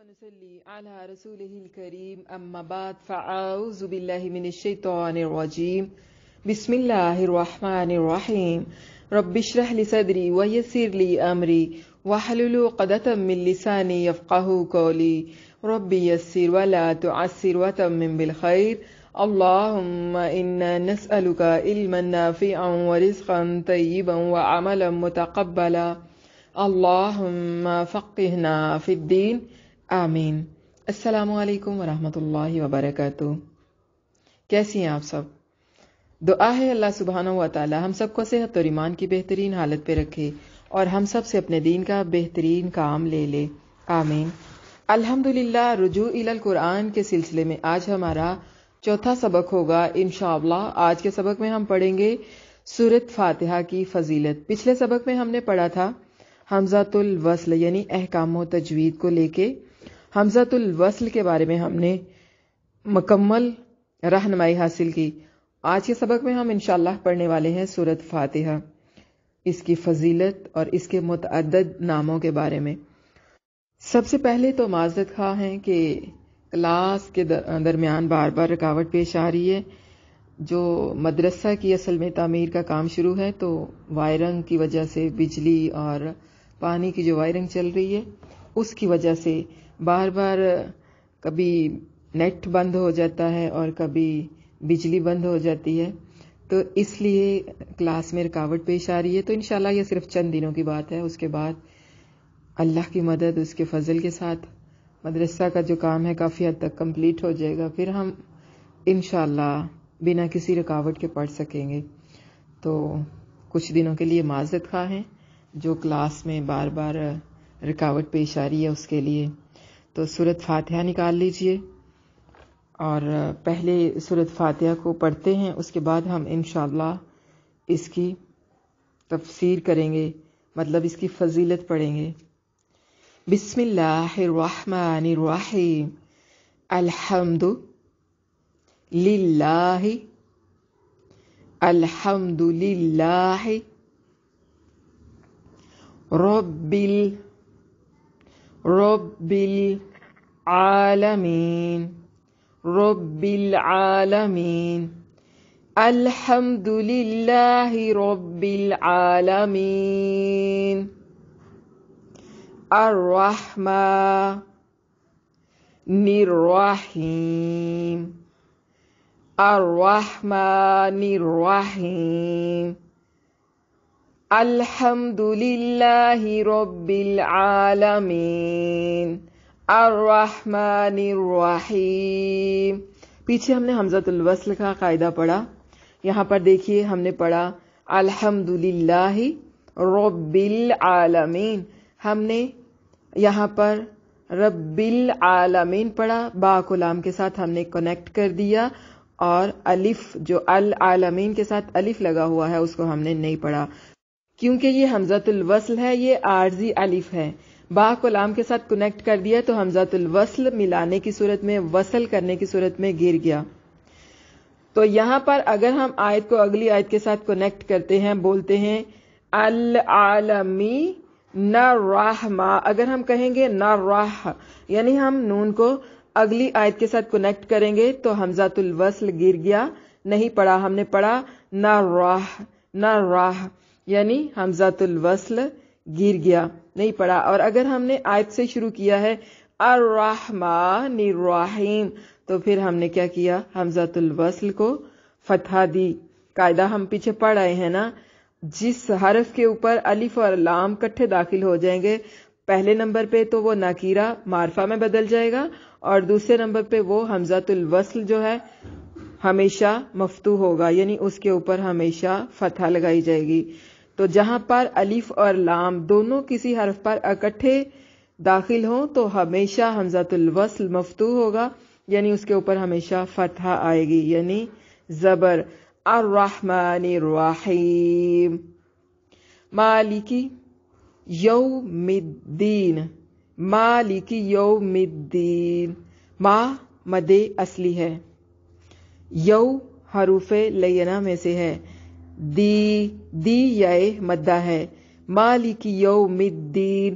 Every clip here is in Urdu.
ونصلي على رسوله الكريم أما بعد فأعوذ بالله من الشيطان الرجيم بسم الله الرحمن الرحيم رب اشرح لي صدري ويسر لي أمري واحلل عقدة من لساني يفقهوا قولي رب يسر ولا تعسر وتمم بالخير اللهم إنا نسألك علما نافعا ورزقا طيبا وعملا متقبلا اللهم فقهنا في الدين آمین۔ السلام علیکم ورحمۃ اللہ وبرکاتہ۔ کیسی ہیں آپ سب؟ دعا ہے اللہ سبحانہ و تعالی ہم سب کو صحت اور ایمان کی بہترین حالت پہ رکھے اور ہم سب سے اپنے دین کا بہترین کام لے لے، آمین۔ الحمدللہ، رجوع الی القرآن کے سلسلے میں آج ہمارا چوتھا سبق ہوگا انشاءاللہ۔ آج کے سبق میں ہم پڑھیں گے سورۃ فاتحہ کی فضیلت۔ پچھلے سبق میں ہم نے پڑھا تھا حمزۃ الوصل یعنی احکام و تجوید کو لے کے۔ حمزۃ الوصل کے بارے میں ہم نے مکمل رہنمائی حاصل کی۔ آج کے سبق میں ہم انشاءاللہ پڑھنے والے ہیں سورۃ فاتحہ، اس کی فضیلت اور اس کے متعدد ناموں کے بارے میں۔ سب سے پہلے تو معذرت خواہ ہیں کہ کلاس کے درمیان بار بار رکاوٹ پیش آ رہی ہے۔ جو مدرسہ کی اصل میں تعمیر کا کام شروع ہے تو وائرنگ کی وجہ سے، بجلی اور پانی کی جو وائرنگ چل رہی ہے اس کی وجہ سے بار بار کبھی نیٹ بند ہو جاتا ہے اور کبھی بجلی بند ہو جاتی ہے، تو اس لیے کلاس میں رکاوٹ پیش آ رہی ہے۔ تو انشاءاللہ یہ صرف چند دنوں کی بات ہے، اس کے بعد اللہ کی مدد، اس کے فضل کے ساتھ مدرسہ کا جو کام ہے کافی حد تک کمپلیٹ ہو جائے گا، پھر ہم انشاءاللہ بنا کسی رکاوٹ کے پڑھ سکیں گے۔ تو کچھ دنوں کے لیے معذرت خواہ ہیں جو کلاس میں بار بار رکاوٹ پیش آ رہی ہے اس کے لیے۔ تو سورۃ فاتحہ نکال لیجئے اور پہلے سورۃ فاتحہ کو پڑھتے ہیں، اس کے بعد ہم انشاءاللہ اس کی تفسیر کریں گے، مطلب اس کی فضیلت پڑھیں گے۔ بسم اللہ الرحمن الرحیم، الحمد للہ الحمد للہ رب العالمین رب العالمین الحمد للہ رب العالمین الرحمن الرحیم الرحمن الرحیم الحمد للہ رب العالمین الرحمن الرحیم۔ پیچھے ہم نے حمزۃ الوصل کا قاعدہ پڑھا، یہاں پر دیکھیے ہم نے پڑھا الحمد للہ رب العالمین، ہم نے یہاں پر رب العالمین پڑھا، با کو لام کے ساتھ ہم نے کنیکٹ کر دیا، اور الف جو العالمین کے ساتھ الف لگا ہوا ہے اس کو ہم نے نہیں پڑھا، کیونکہ یہ حمزۃ الوصل ہے، یہ عارضی الف ہے۔ با کو لام کے ساتھ کنیکٹ کر دیا تو حمزۃ الوصل ملانے کی صورت میں، وصل کرنے کی صورت میں گر گیا۔ تو یہاں پر اگر ہم آیت کو اگلی آیت کے ساتھ کنیکٹ کرتے ہیں، بولتے ہیں العالمی نرحما، اگر ہم کہیں گے نرح یعنی ہم نون کو اگلی آیت کے ساتھ کنیکٹ کریں گے تو حمزۃ الوصل گر گیا، نہیں پڑھا، ہم نے پڑھا نرح نرح یعنی حمزۃ الوصل گر گیا، نہیں پڑھا۔ اور اگر ہم نے آیت سے شروع کیا ہے الرحمن الرحیم تو پھر ہم نے کیا کیا، حمزۃ الوصل کو فتحہ دی۔ قاعدہ ہم پیچھے پڑھ رہے ہیں نا، جس حرف کے اوپر الف اور لام کٹھے داخل ہو جائیں گے، پہلے نمبر پہ تو وہ نکیرہ معرفہ میں بدل جائے گا، اور دوسرے نمبر پہ وہ حمزۃ الوصل جو ہے ہمیشہ مفتوح ہوگا، یعنی اس کے اوپر ہمیشہ فتحہ لگائی جائے گی۔ تو جہاں پر الف اور لام دونوں کسی حرف پر اکٹھے داخل ہوں تو ہمیشہ حمزۃ الوصل مفتوح ہوگا، یعنی اس کے اوپر ہمیشہ فتحہ آئے گی، یعنی زبر۔ الرحمن الرحیم مالکی یوم الدین مالکی یوم الدین، ما مد اصلی ہے، یو حروف لینہ میں سے ہے، دی یائے مدہ ہے، مالک یوم الدین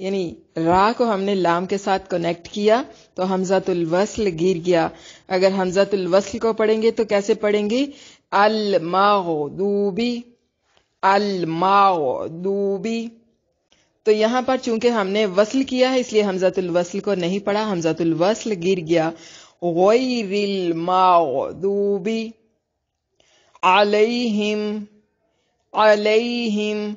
یعنی را کو ہم نے لام کے ساتھ کنیکٹ کیا تو حمزۃ الوصل گر گیا. اگر حمزۃ الوصل کو پڑھیں گے تو کیسے پڑھیں گے؟ المغضوبی، المغضوبی. تو یہاں پر چونکہ ہم نے وصل کیا ہے اس لیے حمزۃ الوصل کو نہیں پڑھا، حمزۃ الوصل گر گیا. غیر المغضوب علیہم، علیہم.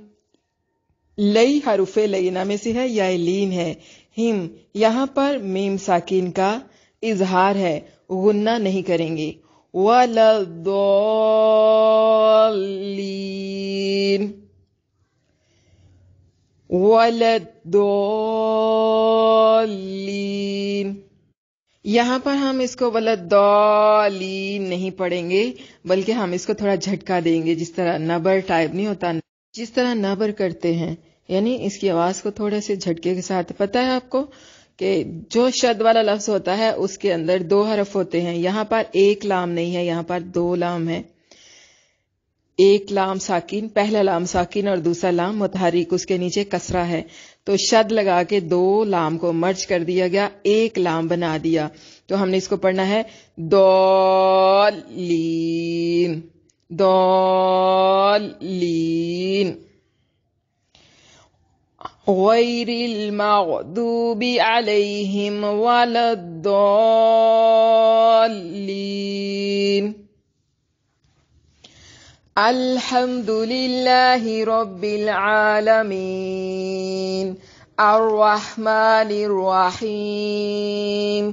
لئی حروف لینہ میں سے ہے یا لین ہے. ہم یہاں پر میم ساکن کا اظہار ہے، غنہ نہیں کریں گے. وَلَضَّالِّينَ، وَلَضَّالِّينَ. یہاں پر ہم اس کو وَلَضَّالِّينَ نہیں پڑھیں گے بلکہ ہم اس کو تھوڑا جھٹکا دیں گے، جس طرح نبر ٹائپ نہیں ہوتا، جس طرح نبر کرتے ہیں، یعنی اس کی آواز کو تھوڑے سے جھٹکے کے ساتھ. پتہ ہے آپ کو کہ جو شد والا لفظ ہوتا ہے اس کے اندر 2 حرف ہوتے ہیں، یہاں پر ایک لام نہیں ہے، یہاں پر 2 لام ہے. ایک لام ساکن، پہلا لام ساکن اور دوسرا لام متحرک، اس کے نیچے کسرہ ہے، تو شد لگا کے 2 لام کو مرج کر دیا گیا، ایک لام بنا دیا. تو ہم نے اس کو پڑھنا ہے ضالین، ضالین. غیر المغضوب علیہم ولا الضالین. الحمد للہ رب العالمین الرحمن الرحیم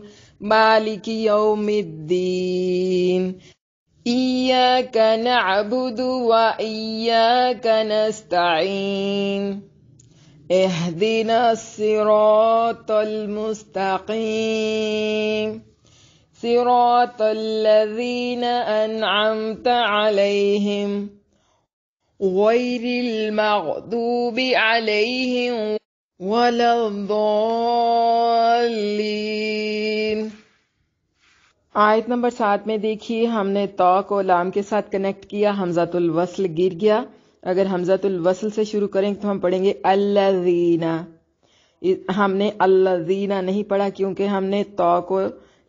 مالک یوم الدین ایاک نعبد و ایاک نستعین اہدنا الصراط المستقیم صراط الذین انعمت علیہم غیر المغضوب علیہم ولا الضالین. آیت نمبر 7 میں دیکھیے ہم نے تا کو لام کے ساتھ کنیکٹ کیا، حمزۃ الوصل گر گیا. اگر حمزۃ الوصل سے شروع کریں تو ہم پڑھیں گے الذین. ہم نے الذین نہیں پڑھا کیونکہ ہم نے تا کو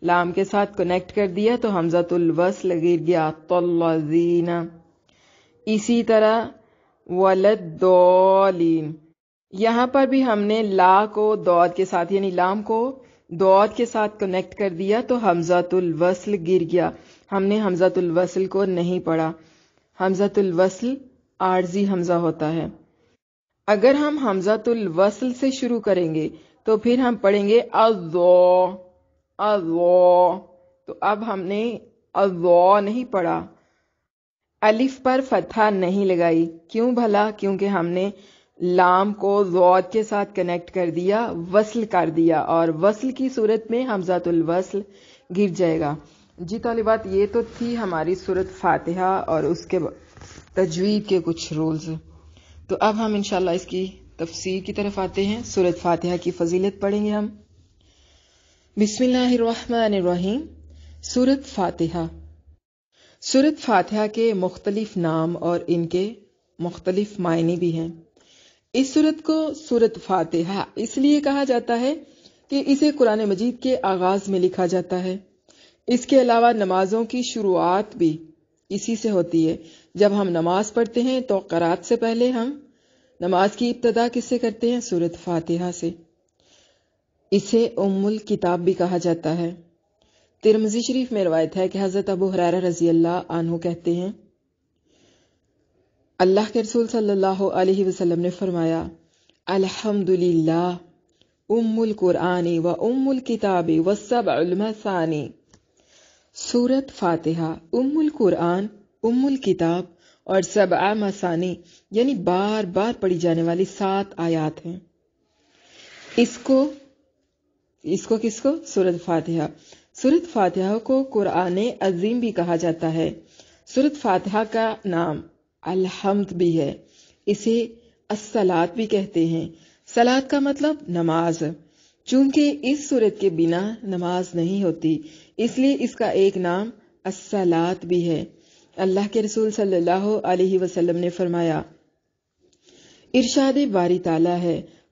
لام کے ساتھ کنیکٹ کر دیا تو حمزۃ الوصل گر گیا الذین. اسی طرح ولدالین، یہاں پر بھی ہم نے لا کو دود کے ساتھ یعنی لام کو دود کے ساتھ کنیکٹ کر دیا تو حمزۃ الوصل گر گیا. ہم نے حمزۃ الوصل کو نہیں پڑھا، حمزۃ الوصل عارضی حمزہ ہوتا ہے. اگر ہم حمزۃ الوصل سے شروع کریں گے تو پھر ہم پڑھیں گے الضا، الضا. تو اب ہم نے الضا نہیں پڑھا، الف پر فتحہ نہیں لگائی. کیوں بھلا؟ کیونکہ ہم نے لام کو ضاد کے ساتھ کنیکٹ کر دیا، وصل کر دیا، اور وصل کی صورت میں حمزۃ الوصل گر جائے گا. جی طالبات، یہ تو تھی ہماری سورۃ فاتحہ اور اس کے تجوید کے کچھ رولز. تو اب ہم انشاءاللہ اس کی تفسیر کی طرف آتے ہیں. سورۃ فاتحہ کی فضیلت پڑھیں گے ہم. بسم اللہ الرحمن الرحیم. سورۃ فاتحہ. سورۃ فاتحہ کے مختلف نام اور ان کے مختلف معنی بھی ہیں. اس سورت کو سورۃ فاتحہ اس لیے کہا جاتا ہے کہ اسے قرآن مجید کے آغاز میں لکھا جاتا ہے. اس کے علاوہ نمازوں کی شروعات بھی اسی سے ہوتی ہے. جب ہم نماز پڑھتے ہیں تو قرات سے پہلے ہم نماز کی ابتدا کس سے کرتے ہیں؟ سورۃ فاتحہ سے. اسے ام الکتاب بھی کہا جاتا ہے. ترمذی شریف میں روایت ہے کہ حضرت ابو ہریرہ رضی اللہ عنہ کہتے ہیں اللہ کے رسول صلی اللہ علیہ وسلم نے فرمایا الحمدللہ ام القرآن و ام الکتاب والسبع المثانی. سورۃ فاتحہ ام القرآن، ام الکتاب اور سبع مثانی یعنی بار بار پڑھی جانے والی 7 آیات ہیں. اس کو کس کو؟ سورۃ فاتحہ. سورۃ فاتحہ کو قرآن عظیم بھی کہا جاتا ہے. سورۃ فاتحہ کا نام الحمد بھی ہے. اسے الصلاۃ بھی کہتے ہیں. صلاۃ کا مطلب نماز. چونکہ اس سورت کے بنا نماز نہیں ہوتی اس لیے اس کا ایک نام الصلاۃ بھی ہے. اللہ کے رسول صلی اللہ علیہ وسلم نے فرمایا ارشاد باری تعالیٰ ہے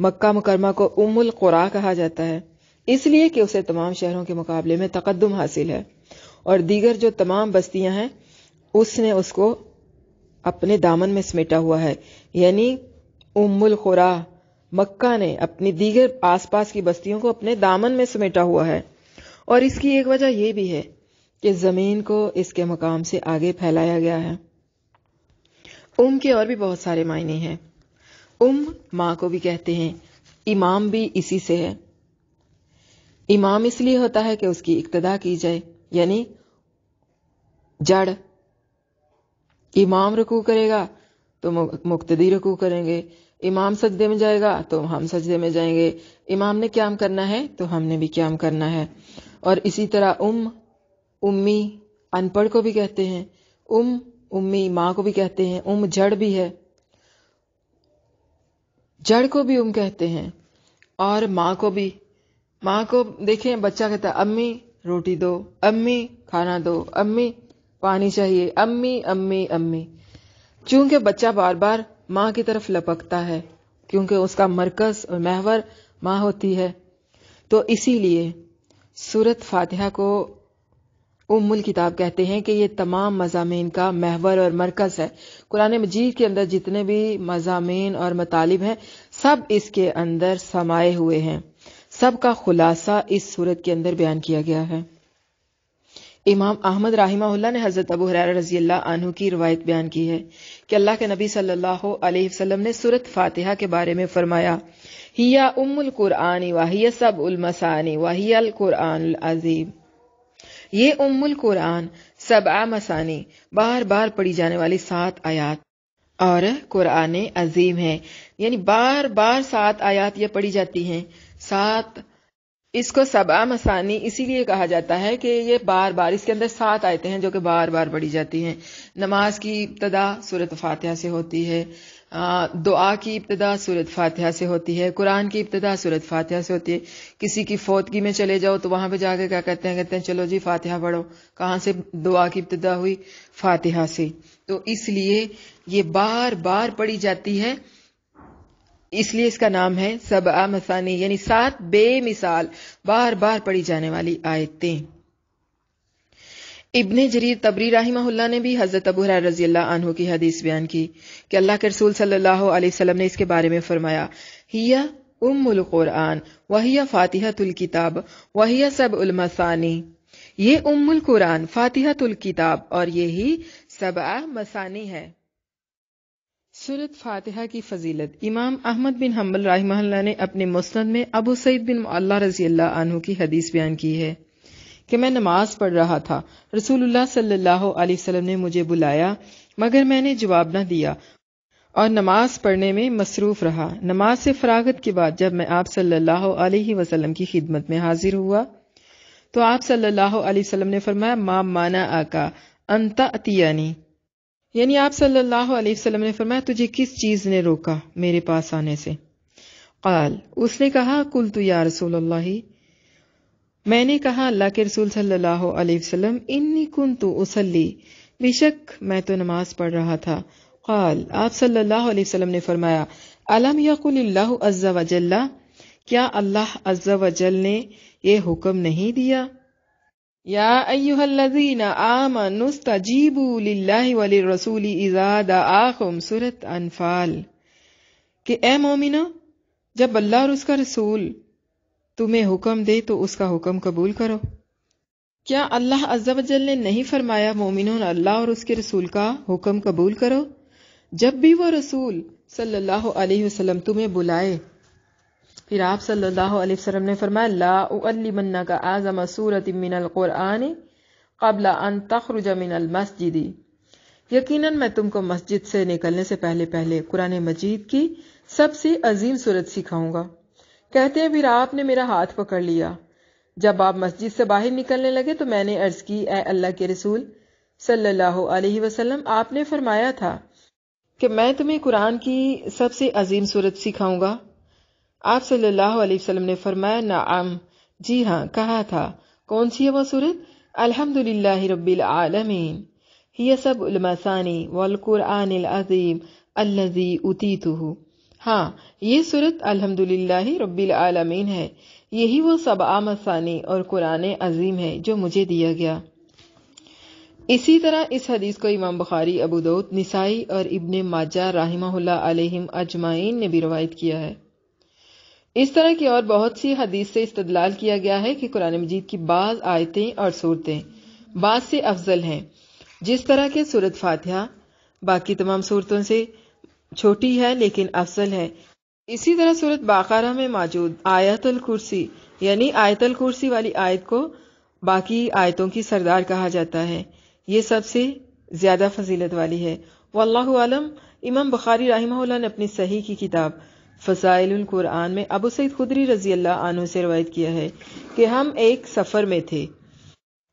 مکہ مکرمہ کو ام القرا کہا جاتا ہے، اس لیے کہ اسے تمام شہروں کے مقابلے میں تقدم حاصل ہے، اور دیگر جو تمام بستیاں ہیں اس نے اس کو اپنے دامن میں سمیٹا ہوا ہے. یعنی ام القرا مکہ نے اپنی دیگر آس پاس کی بستیوں کو اپنے دامن میں سمیٹا ہوا ہے. اور اس کی ایک وجہ یہ بھی ہے کہ زمین کو اس کے مقام سے آگے پھیلایا گیا ہے. کے اور بھی بہت سارے معنی ہیں. ماں کو بھی کہتے ہیں، امام بھی اسی سے ہے. امام اس لیے ہوتا ہے کہ اس کی اقتدا کی جائے، یعنی جڑ. امام رکوع کرے گا تو مقتدی رکوع کریں گے، امام سجدے میں جائے گا تو ہم سجدے میں جائیں گے، امام نے قیام کرنا ہے تو ہم نے بھی قیام کرنا ہے. اور اسی طرح امی ان پڑھ کو بھی کہتے ہیں، امی ماں کو بھی کہتے ہیں. جڑ بھی ہے، جڑ کو بھی کہتے ہیں. اور ماں کو دیکھیں، بچہ کہتا ہے امی روٹی دو، امی کھانا دو، امی پانی چاہیے، امی امی امی. چونکہ بچہ بار بار ماں کی طرف لپکتا ہے، کیونکہ اس کا مرکز اور محور ماں ہوتی ہے. تو اسی لیے سورۃ فاتحہ کو ام الکتاب کہتے ہیں کہ یہ تمام مضامین کا محور اور مرکز ہے. قرآن مجید کے اندر جتنے بھی مضامین اور مطالب ہیں سب اس کے اندر سمائے ہوئے ہیں، سب کا خلاصہ اس سورت کے اندر بیان کیا گیا ہے. امام احمد رحمہ اللہ نے حضرت ابو ہریرہ رضی اللہ عنہ کی روایت بیان کی ہے کہ اللہ کے نبی صلی اللہ علیہ وسلم نے سورۃ فاتحہ کے بارے میں فرمایا، ہیا ام القرآن وہی سبع المثانی وہی القرآن العظیم. یہ ام القرآن، سبع مثانی، بار بار پڑھی جانے والی 7 آیات اور قرآن عظیم ہے. یعنی بار بار 7 آیات یہ پڑھی جاتی ہیں. اس کو سبع مثانی اسی لیے کہا جاتا ہے کہ یہ بار بار، اس کے اندر 7 آیتیں ہیں جو کہ بار بار پڑھی جاتی ہیں. نماز کی ابتدا سورۃ فاتحہ سے ہوتی ہے، دعا کی ابتدا سورۃ فاتحہ سے ہوتی ہے، قرآن کی ابتدا سورۃ فاتحہ سے ہوتی ہے. کسی کی فوتگی میں چلے جاؤ تو وہاں پہ جا کے کیا کہتے ہیں چلو جی فاتحہ پڑھو. کہاں سے دعا کی ابتدا ہوئی؟ فاتحہ سے. تو اس لیے یہ بار بار پڑھی جاتی ہے، اس لیے اس کا نام ہے سبع مثانی، یعنی 7 بے مثال بار بار پڑھی جانے والی آیتیں. ابن جریر طبری رحمہ اللہ نے بھی حضرت ابو ہریرہ رضی اللہ عنہ کی حدیث بیان کی کہ اللہ کے رسول صلی اللہ علیہ وسلم نے اس کے بارے میں فرمایا، ہی ام القرآن وہی فاتحۃ الکتاب وہی سبع المثانی. یہ ام القرآن، فاتحۃ الکتاب اور یہی سبع مثانی ہے. سورۃ فاتحہ کی فضیلت. امام احمد بن حنبل رحمہ اللہ نے اپنے مسند میں ابو سعید بن معلہ رضی اللہ عنہ کی حدیث بیان کی ہے کہ میں نماز پڑھ رہا تھا، رسول اللہ صلی اللہ علیہ وسلم نے مجھے بلایا مگر میں نے جواب نہ دیا اور نماز پڑھنے میں مصروف رہا. نماز سے فراغت کے بعد جب میں آپ صلی اللہ علیہ وسلم کی خدمت میں حاضر ہوا تو آپ صلی اللہ علیہ وسلم نے فرمایا، ما منعک ان تأتینی. یعنی آپ صلی اللہ علیہ وسلم نے فرمایا، تجھے کس چیز نے روکا میرے پاس آنے سے؟ قال، اس نے کہا، قلت یا رسول اللہ، میں نے کہا اللہ کے رسول صلی اللہ علیہ وسلم، انی کنت اصلی، بے شک میں تو نماز پڑھ رہا تھا. قال، آپ صلی اللہ علیہ وسلم نے فرمایا، الم یقل اللہ عز وجل، کیا اللہ عز وجل نے یہ حکم نہیں دیا، یا ایھا الذین آمنوا استجیبوا للہ وللرسول اذا دعاکم، سورۃ انفال، کہ اے مومنو، جب اللہ اور اس کا رسول تمہیں حکم دے تو اس کا حکم قبول کرو. کیا اللہ عز و جل نے نہیں فرمایا مومنون اللہ اور اس کے رسول کا حکم قبول کرو؟ جب بھی وہ رسول صلی اللہ علیہ وسلم تمہیں بلائے. پھر آپ صلی اللہ علیہ وسلم نے فرمایا، لا اعلمنک اعظم سورۃ من القرآن قبل ان تخرج من المسجد، یقیناً میں تم کو مسجد سے نکلنے سے پہلے قرآن مجید کی سب سے عظیم سورت سکھاؤں گا. کہتے ہیں پھر آپ نے میرا ہاتھ پکڑ لیا. جب آپ مسجد سے باہر نکلنے لگے تو میں نے عرض کی، اے اللہ کے رسول صلی اللہ علیہ وسلم، آپ نے فرمایا تھا کہ میں تمہیں قرآن کی سب سے عظیم سورت سکھاؤں گا. آپ صلی اللہ علیہ وسلم نے فرمایا، نعم، جی ہاں، کہا تھا. کون سی ہے وہ سورت؟ الحمدللہ رب العالمین، ہی سبع المثانی والقرآن العظیم الذی اوتیتہ. ہاں، یہ سورت الحمدللہ رب العالمین ہے، یہی وہ سبع مثانی اور قرآن عظیم ہے جو مجھے دیا گیا۔ اسی طرح اس حدیث کو امام بخاری، ابو داؤد، نسائی اور ابن ماجہ رحمہ اللہ علیہم اجمعین نے بھی روایت کیا ہے۔ اس طرح کی اور بہت سی حدیث سے استدلال کیا گیا ہے کہ قرآن مجید کی بعض آیتیں اور صورتیں بعض سے افضل ہیں، جس طرح کہ سورۃ فاتحہ باقی تمام صورتوں سے چھوٹی ہے لیکن افضل ہے۔ اسی طرح سورۃ بقرہ میں موجود آیت الکرسی یعنی آیت الکرسی والی آیت کو باقی آیتوں کی سردار کہا جاتا ہے، یہ سب سے زیادہ فضیلت والی ہے۔ واللہ اعلم۔ امام بخاری رحمہ اللہ نے اپنی صحیح کی کتاب فضائل القرآن میں ابو سعید خدری رضی اللہ عنہ سے روایت کیا ہے کہ ہم ایک سفر میں تھے،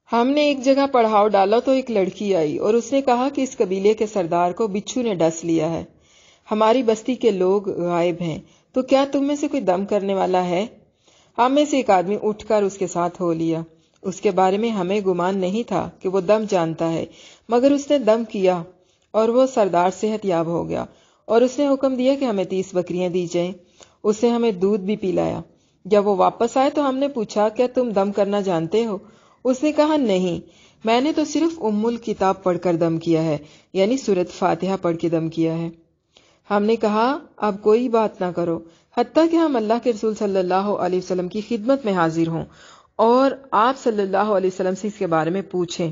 ہم نے ایک جگہ پڑاؤ ڈالا تو ایک لڑکی آئی اور اس نے کہا کہ اس قبیلے کے سردار کو بچھو نے ڈس لیا ہے، ہماری بستی کے لوگ غائب ہیں، تو کیا تم میں سے کوئی دم کرنے والا ہے؟ ہم میں سے ایک آدمی اٹھ کر اس کے ساتھ ہو لیا، اس کے بارے میں ہمیں گمان نہیں تھا کہ وہ دم جانتا ہے، مگر اس نے دم کیا اور وہ سردار صحت یاب ہو گیا، اور اس نے حکم دیا کہ ہمیں 30 بکریاں دی جائیں۔ اس نے ہمیں دودھ بھی پلایا۔ جب وہ واپس آئے تو ہم نے پوچھا کیا تم دم کرنا جانتے ہو؟ اس نے کہا نہیں، میں نے تو صرف ام الکتاب پڑھ کر دم کیا ہے، یعنی سورۃ فاتحہ پڑھ کے دم کیا ہے۔ ہم نے کہا اب کوئی بات نہ کرو حتیٰ کہ ہم اللہ کے رسول صلی اللہ علیہ وسلم کی خدمت میں حاضر ہوں اور آپ صلی اللہ علیہ وسلم سے اس کے بارے میں پوچھیں۔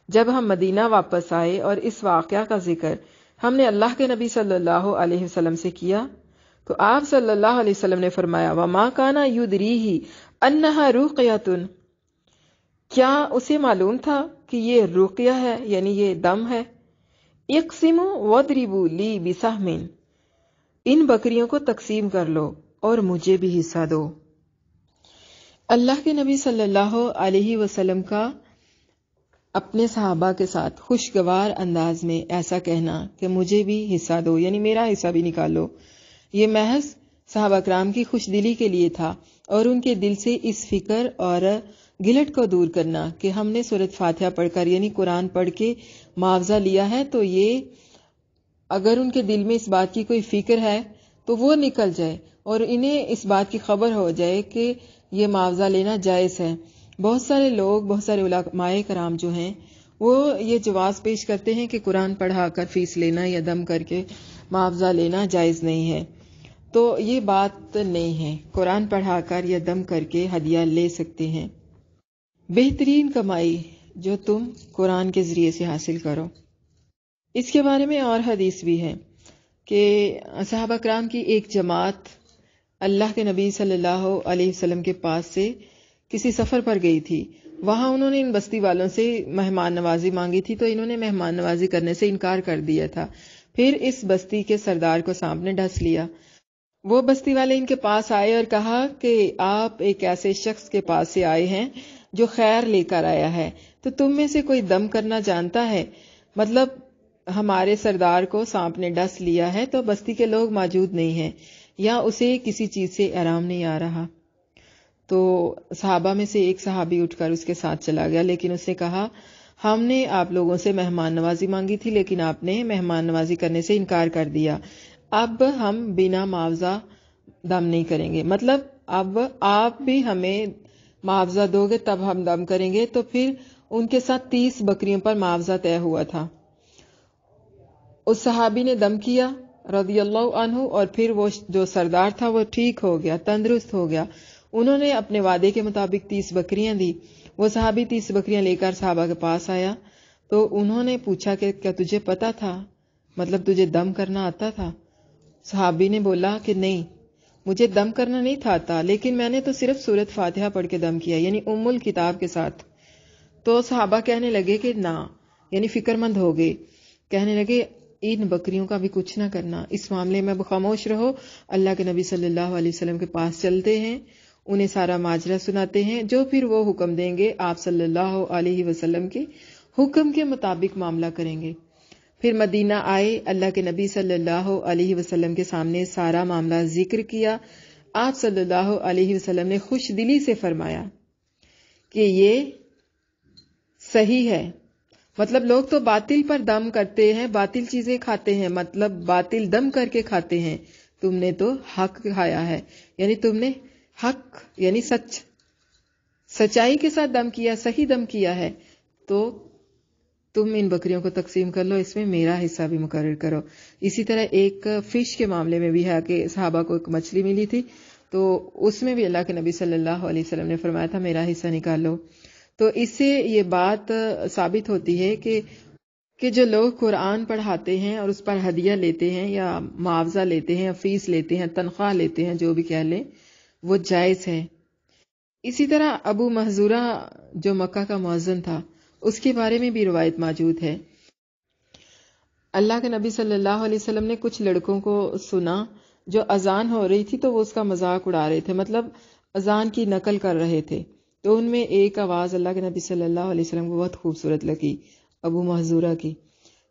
جب ہم مدینہ واپس آئے اور اس واقعہ کا ذکر ہم نے اللہ کے نبی صلی اللہ علیہ وسلم سے کیا تو آپ صلی اللہ علیہ وسلم نے فرمایا وَمَا كَانَ يُدْرِيهِ أَنَّهَا رُقْيَةٌ، کیا اسے معلوم تھا کہ یہ رقیہ ہے یعنی یہ دم ہے؟ اقسموا واضربوا لی بسہم، ان بکریوں کو تقسیم کر لو اور مجھے بھی حصہ دو۔ اللہ کے نبی صلی اللہ علیہ وسلم کا اپنے صحابہ کے ساتھ خوشگوار انداز میں ایسا کہنا کہ مجھے بھی حصہ دو یعنی میرا حصہ بھی نکالو، یہ محض صحابہ کرام کی خوش دلی کے لیے تھا اور ان کے دل سے اس فکر اور گلٹ کو دور کرنا کہ ہم نے سورۃ فاتحہ پڑھ کر یعنی قرآن پڑھ کے معاوضہ لیا ہے، تو یہ اگر ان کے دل میں اس بات کی کوئی فکر ہے تو وہ نکل جائے اور انہیں اس بات کی خبر ہو جائے کہ یہ معاوضہ لینا جائز ہے۔ بہت سارے لوگ، بہت سارے علماء کرام جو ہیں وہ یہ جواز پیش کرتے ہیں کہ قرآن پڑھا کر فیس لینا یا دم کر کے معاوضہ لینا جائز نہیں ہے، تو یہ بات نہیں ہے، قرآن پڑھا کر یا دم کر کے ہدیہ لے سکتے ہیں۔ بہترین کمائی جو تم قرآن کے ذریعے سے حاصل کرو۔ اس کے بارے میں اور حدیث بھی ہے کہ صحابہ کرام کی ایک جماعت اللہ کے نبی صلی اللہ علیہ وسلم کے پاس سے کسی سفر پر گئی تھی، وہاں انہوں نے ان بستی والوں سے مہمان نوازی مانگی تھی تو انہوں نے مہمان نوازی کرنے سے انکار کر دیا تھا، پھر اس بستی کے سردار کو سانپ نے ڈس لیا۔ وہ بستی والے ان کے پاس آئے اور کہا کہ آپ ایک ایسے شخص کے پاس سے آئے ہیں جو خیر لے کر آیا ہے، تو تم میں سے کوئی دم کرنا جانتا ہے؟ مطلب ہمارے سردار کو سانپ نے ڈس لیا ہے تو بستی کے لوگ موجود نہیں ہیں یا اسے کسی چیز سے آرام نہیں آ رہا۔ تو صحابہ میں سے ایک صحابی اٹھ کر اس کے ساتھ چلا گیا، لیکن اس نے کہا ہم نے آپ لوگوں سے مہمان نوازی مانگی تھی لیکن آپ نے مہمان نوازی کرنے سے انکار کر دیا، اب ہم بنا معاوضہ دم نہیں کریں گے، مطلب اب آپ بھی ہمیں معاوضہ دو گے تب ہم دم کریں گے۔ تو پھر ان کے ساتھ 30 بکریوں پر معاوضہ طے ہوا تھا۔ اس صحابی نے دم کیا رضی اللہ عنہ اور پھر وہ جو سردار تھا وہ ٹھیک ہو گیا، تندرست ہو گیا، انہوں نے اپنے وعدے کے مطابق 30 بکریاں دی۔ وہ صحابی 30 بکریاں لے کر صحابہ کے پاس آیا تو انہوں نے پوچھا کہ کیا تجھے پتا تھا، مطلب تجھے دم کرنا آتا تھا؟ صحابی نے بولا کہ نہیں، مجھے دم کرنا نہیں تھا آتا، لیکن میں نے تو صرف سورۃ فاتحہ پڑھ کے دم کیا یعنی ام الکتاب کے ساتھ۔ تو صحابہ کہنے لگے کہ نہ، یعنی فکر مند ہو گئے، کہنے لگے ان بکریوں کا بھی کچھ نہ کرنا، اس معاملے میں خاموش رہو۔ اللہ کے نبی صلی اللہ علیہ وسلم کے پاس چلتے ہیں، انہیں سارا ماجرا سناتے ہیں، جو پھر وہ حکم دیں گے آپ صلی اللہ علیہ وسلم کے حکم کے مطابق معاملہ کریں گے۔ پھر مدینہ آئے، اللہ کے نبی صلی اللہ علیہ وسلم کے سامنے سارا معاملہ ذکر کیا۔ آپ صلی اللہ علیہ وسلم نے خوش دلی سے فرمایا کہ یہ صحیح ہے، مطلب لوگ تو باطل پر دم کرتے ہیں، باطل چیزیں کھاتے ہیں، مطلب باطل دم کر کے کھاتے ہیں، تم نے تو حق کھایا ہے، یعنی تم نے حق یعنی سچائی کے ساتھ دم کیا، صحیح دم کیا ہے، تو تم ان بکریوں کو تقسیم کر لو، اس میں میرا حصہ بھی مقرر کرو۔ اسی طرح ایک فش کے معاملے میں بھی ہے کہ صحابہ کو ایک مچھلی ملی تھی، تو اس میں بھی اللہ کے نبی صلی اللہ علیہ وسلم نے فرمایا تھا میرا حصہ نکال لو۔ تو اس سے یہ بات ثابت ہوتی ہے کہ جو لوگ قرآن پڑھاتے ہیں اور اس پر ہدیہ لیتے ہیں یا معاوضہ لیتے ہیں یا فیس لیتے ہیں، تنخواہ لیتے ہیں، جو بھی کہہ لیں، وہ جائز ہے۔ اسی طرح ابو محذورہ جو مکہ کا مؤذن تھا، اس کے بارے میں بھی روایت موجود ہے۔ اللہ کے نبی صلی اللہ علیہ وسلم نے کچھ لڑکوں کو سنا جو اذان ہو رہی تھی تو وہ اس کا مذاق اڑا رہے تھے، مطلب اذان کی نقل کر رہے تھے۔ تو ان میں ایک آواز اللہ کے نبی صلی اللہ علیہ وسلم کو بہت خوبصورت لگی، ابو محذورہ کی۔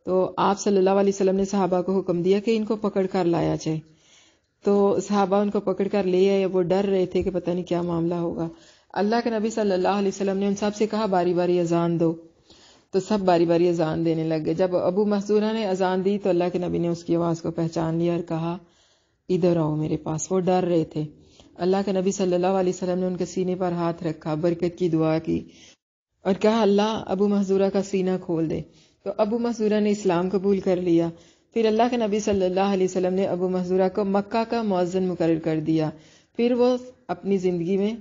تو آپ صلی اللہ علیہ وسلم نے صحابہ کو حکم دیا کہ ان کو پکڑ کر لایا جائے۔ تو صحابہ ان کو پکڑ کر لے آئے، وہ ڈر رہے تھے کہ پتہ نہیں کیا معاملہ ہوگا۔ اللہ کے نبی صلی اللہ علیہ وسلم نے ان سب سے کہا باری باری اذان دو، تو سب باری باری اذان دینے لگ گئے۔ جب ابو محذورہ نے اذان دی تو اللہ کے نبی نے اس کی آواز کو پہچان لیا اور کہا ادھر آؤ میرے پاس۔ وہ ڈر رہے تھے۔ اللہ کے نبی صلی اللہ علیہ وسلم نے ان کے سینے پر ہاتھ رکھا، برکت کی دعا کی اور کہا اللہ ابو محذورہ کا سینہ کھول دے۔ تو ابو محذورہ نے اسلام قبول کر لیا۔ پھر اللہ کے نبی صلی اللہ علیہ وسلم نے ابو محذورہ کو مکہ کا مؤذن مقرر کر دیا۔ پھر وہ اپنی زندگی میں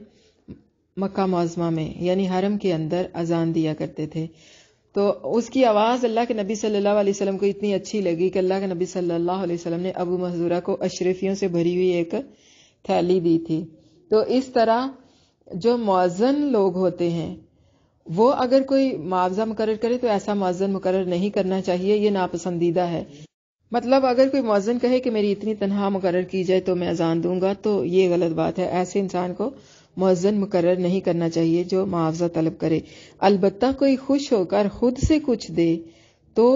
مکہ معظمہ میں یعنی حرم کے اندر اذان دیا کرتے تھے۔ تو اس کی آواز اللہ کے نبی صلی اللہ علیہ وسلم کو اتنی اچھی لگی کہ اللہ کے نبی صلی اللہ علیہ وسلم نے ابو محذورہ کو اشرفیوں سے بھری ہوئی ایک تھیلی دی تھی۔ تو اس طرح جو مؤذن لوگ ہوتے ہیں وہ اگر کوئی معاوضہ مقرر کرے تو ایسا مؤذن مقرر نہیں کرنا چاہیے، یہ ناپسندیدہ ہے۔ مطلب اگر کوئی مؤذن کہے کہ میری اتنی تنخواہ مقرر کی جائے تو میں اذان دوں گا، تو یہ غلط بات ہے۔ ایسے انسان کو مؤذن مقرر نہیں کرنا چاہیے جو معاوضہ طلب کرے۔ البتہ کوئی خوش ہو کر خود سے کچھ دے تو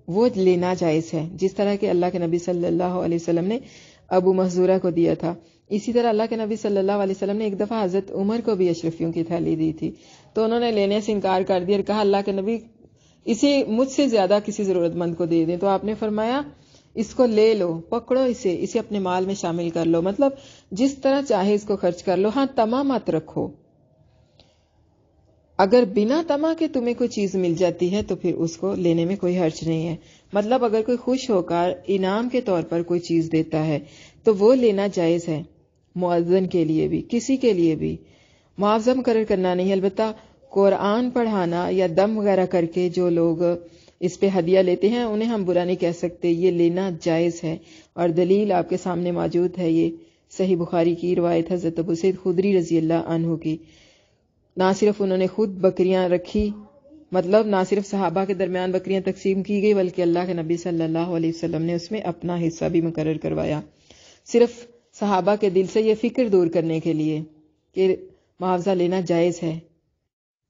وہ لینا جائز ہے، جس طرح کہ اللہ کے نبی صلی اللہ علیہ وسلم نے ابو محذورہ کو دیا تھا۔ اسی طرح اللہ کے نبی صلی اللہ علیہ وسلم نے ایک دفعہ حضرت عمر کو بھی اشرفیوں کی تھیلی دی تھی، تو انہوں نے لینے سے انکار کر دیا اور کہا اللہ کے نبی اسے مجھ سے زیادہ کسی ضرورت مند کو دے دیں۔ تو آپ نے فرمایا اس کو لے لو، پکڑو اسے اپنے مال میں شامل کر لو، مطلب جس طرح چاہے اس کو خرچ کر لو، ہاں طمع مت رکھو۔ اگر بنا طمع کے تمہیں کوئی چیز مل جاتی ہے تو پھر اس کو لینے میں کوئی حرج نہیں ہے۔ مطلب اگر کوئی خوش ہو کر انعام کے طور پر کوئی چیز دیتا ہے تو وہ لینا جائز ہے، مؤذن کے لیے بھی، کسی کے لیے بھی۔ معاوضہ مقرر کرنا نہیں، البتہ قرآن پڑھانا یا دم وغیرہ کر کے جو لوگ اس پہ ہدیہ لیتے ہیں انہیں ہم برا نہیں کہہ سکتے، یہ لینا جائز ہے۔ اور دلیل آپ کے سامنے موجود ہے، یہ صحیح بخاری کی روایت حضرت ابو سعید خدری رضی اللہ عنہ کی۔ نہ صرف انہوں نے خود بکریاں رکھی، مطلب نہ صرف صحابہ کے درمیان بکریاں تقسیم کی گئی، بلکہ اللہ کے نبی صلی اللہ علیہ وسلم نے اس میں اپنا حصہ بھی مقرر کروایا، صرف صحابہ کے دل سے یہ فکر دور کرنے کے لیے کہ معاوضہ لینا جائز ہے۔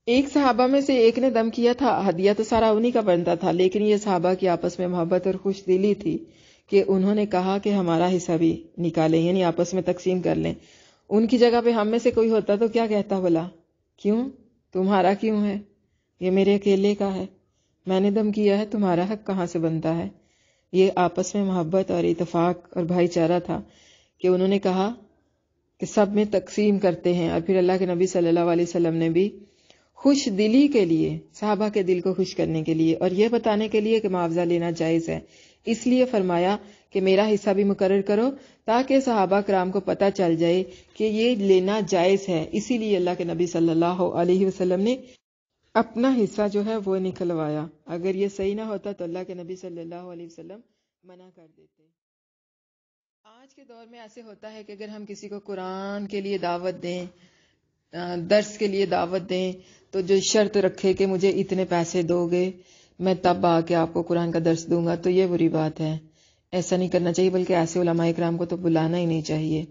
ایک صحابہ میں سے ایک نے دم کیا تھا، ہدیہ تو سارا انہی کا بنتا تھا، لیکن یہ صحابہ کی آپس میں محبت اور خوش دلی تھی کہ انہوں نے کہا کہ ہمارا حصہ بھی نکالیں، یعنی آپس میں تقسیم کر لیں۔ ان کی جگہ پہ ہم میں سے کوئی ہوتا تو کیا کہتا، بولا کیوں تمہارا کیوں ہے، یہ میرے اکیلے کا ہے، میں نے دم کیا ہے، تمہارا حق کہاں سے بنتا ہے۔ یہ آپس میں محبت اور اتفاق اور بھائی چارہ تھا کہ انہوں نے کہا کہ سب میں تقسیم کرتے ہیں۔ اور پھر اللہ کے نبی صلی اللہ علیہ وسلم نے بھی خوش دلی کے لیے، صحابہ کے دل کو خوش کرنے کے لیے اور یہ بتانے کے لیے کہ معاوضہ لینا جائز ہے، اس لیے فرمایا کہ میرا حصہ بھی مقرر کرو تاکہ صحابہ کرام کو پتہ چل جائے کہ یہ لینا جائز ہے۔ اسی لیے اللہ کے نبی صلی اللہ علیہ وسلم نے اپنا حصہ جو ہے وہ نکلوایا۔ اگر یہ صحیح نہ ہوتا تو اللہ کے نبی صلی اللہ علیہ وسلم منع کر دیتے۔ آج کے دور میں ایسے ہوتا ہے کہ اگر ہم کسی کو قرآن کے لیے دعوت دیں، درس کے لیے دعوت دیں، تو جو شرط رکھے کہ مجھے اتنے پیسے دو گے میں تب آ کے آپ کو قرآن کا درس دوں گا، تو یہ بری بات ہے، ایسا نہیں کرنا چاہیے، بلکہ ایسے علماء کرام کو تو بلانا ہی نہیں چاہیے۔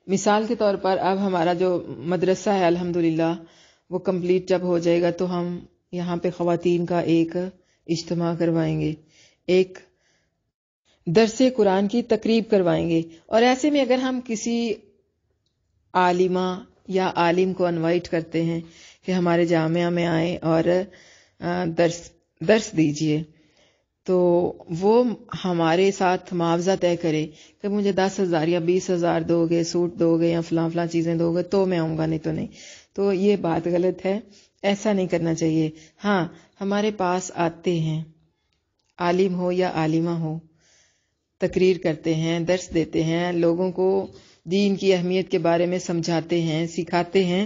مثال کے طور پر اب ہمارا جو مدرسہ ہے الحمدللہ وہ کمپلیٹ جب ہو جائے گا تو ہم یہاں پہ خواتین کا ایک اجتماع کروائیں گے، ایک درس قرآن کی تقریب کروائیں گے، اور ایسے میں اگر ہم کسی عالمہ یا عالم کو انوائٹ کرتے ہیں کہ ہمارے جامعہ میں آئیں اور درس دیجئے، تو وہ ہمارے ساتھ معاوضہ طے کرے کہ مجھے 10,000 یا 20,000 دو گے، سوٹ دو گے یا فلاں فلاں چیزیں دو گے تو میں آؤں گا، نہیں تو نہیں. تو یہ بات غلط ہے، ایسا نہیں کرنا چاہیے. ہاں ہمارے پاس آتے ہیں، عالم ہو یا عالمہ ہو، تقریر کرتے ہیں، درس دیتے ہیں، لوگوں کو دین کی اہمیت کے بارے میں سمجھاتے ہیں، سکھاتے ہیں.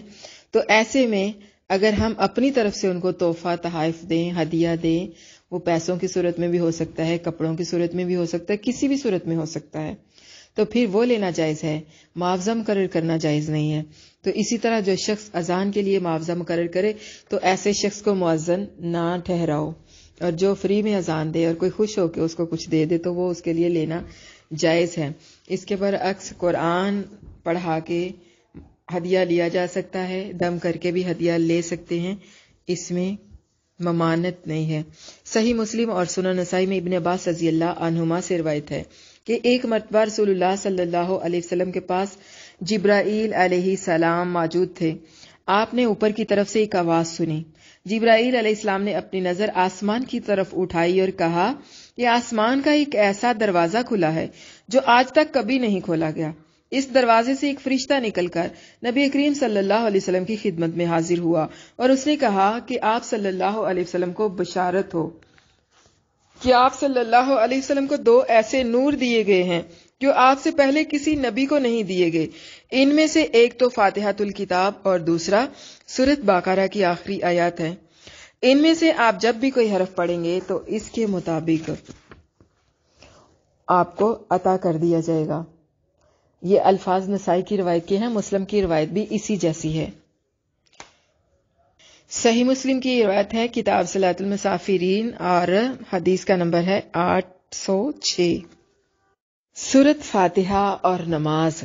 تو ایسے میں اگر ہم اپنی طرف سے ان کو تحفہ تحائف دیں، ہدیہ دیں، وہ پیسوں کی صورت میں بھی ہو سکتا ہے، کپڑوں کی صورت میں بھی ہو سکتا ہے، کسی بھی صورت میں ہو سکتا ہے، تو پھر وہ لینا جائز ہے، معاوضہ مقرر کرنا جائز نہیں ہے. تو اسی طرح جو شخص اذان کے لیے معاوضہ مقرر کرے تو ایسے شخص کو مؤذن نہ ٹھہراؤ، اور جو فری میں اذان دے اور کوئی خوش ہو کے اس کو کچھ دے دے تو وہ اس کے لیے لینا جائز ہے. اس کے برعکس قرآن پڑھا کے ہدیہ لیا جا سکتا ہے، دم کر کے بھی ہدیہ لے سکتے ہیں، اس میں ممانت نہیں ہے. صحیح مسلم اور سنن نسائی میں ابن عباس رضی اللہ عنہما سے روایت ہے کہ ایک مرتبہ رسول اللہ صلی اللہ علیہ وسلم کے پاس جبرائیل علیہ السلام موجود تھے. آپ نے اوپر کی طرف سے ایک آواز سنی. جبرائیل علیہ السلام نے اپنی نظر آسمان کی طرف اٹھائی اور کہا کہ آسمان کا ایک ایسا دروازہ کھلا ہے جو آج تک کبھی نہیں کھولا گیا. اس دروازے سے ایک فرشتہ نکل کر نبی کریم صلی اللہ علیہ وسلم کی خدمت میں حاضر ہوا اور اس نے کہا کہ آپ صلی اللہ علیہ وسلم کو بشارت ہو کہ آپ صلی اللہ علیہ وسلم کو 2 ایسے نور دیے گئے ہیں جو آپ سے پہلے کسی نبی کو نہیں دیے گئے. ان میں سے ایک تو فاتحۃ الکتاب اور دوسرا سورۃ بقرہ کی آخری آیات ہے. ان میں سے آپ جب بھی کوئی حرف پڑھیں گے تو اس کے مطابق آپ کو عطا کر دیا جائے گا. یہ الفاظ نسائی کی روایت کے ہیں، مسلم کی روایت بھی اسی جیسی ہے. صحیح مسلم کی روایت ہے کتاب صلاۃ المسافرین اور حدیث کا نمبر ہے 806. سورۃ فاتحہ اور نماز.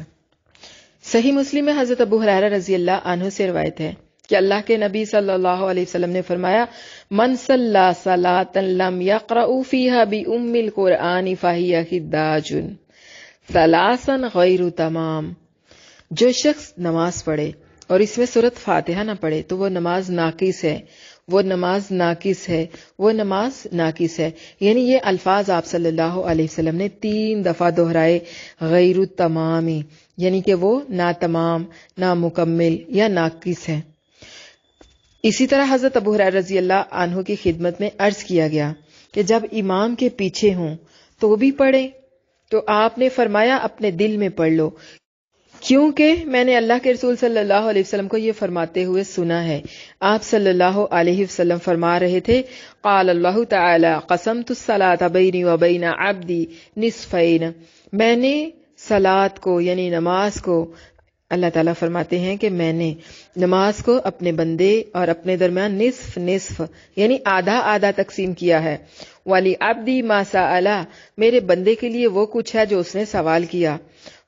صحیح مسلم میں حضرت ابو ہریرہ رضی اللہ عنہ سے روایت ہے کہ اللہ کے نبی صلی اللہ علیہ وسلم نے فرمایا من صلی صلاۃ لم یقرأ فیہا بأم القرآن فہی خداج ثلاثا غیر تمام. جو شخص نماز پڑھے اور اس میں سورۃ فاتحہ نہ پڑھے تو وہ نماز ناقص ہے، وہ نماز ناقص ہے، وہ نماز ناقص ہے. یعنی یہ الفاظ آپ صلی اللہ علیہ وسلم نے 3 دفعہ دہرائے، غیر التمامی، یعنی کہ وہ ناتمام، نامکمل یا ناقص ہے. اسی طرح حضرت ابو ہریرہ رضی اللہ عنہ کی خدمت میں عرض کیا گیا کہ جب امام کے پیچھے ہوں تو بھی پڑھیں، تو آپ نے فرمایا اپنے دل میں پڑھ لو، کیونکہ میں نے اللہ کے رسول صلی اللہ علیہ وسلم کو یہ فرماتے ہوئے سنا ہے. آپ صلی اللہ علیہ وسلم فرما رہے تھے قال اللہ تعالی قسمت الصلاۃ بینی و بین عبدی نصفین. میں نے صلاۃ کو یعنی نماز کو، اللہ تعالیٰ فرماتے ہیں کہ میں نے نماز کو اپنے بندے اور اپنے درمیان نصف نصف یعنی آدھا آدھا تقسیم کیا ہے. ولی عبدی ما سأل، میرے بندے کے لیے وہ کچھ ہے جو اس نے سوال کیا.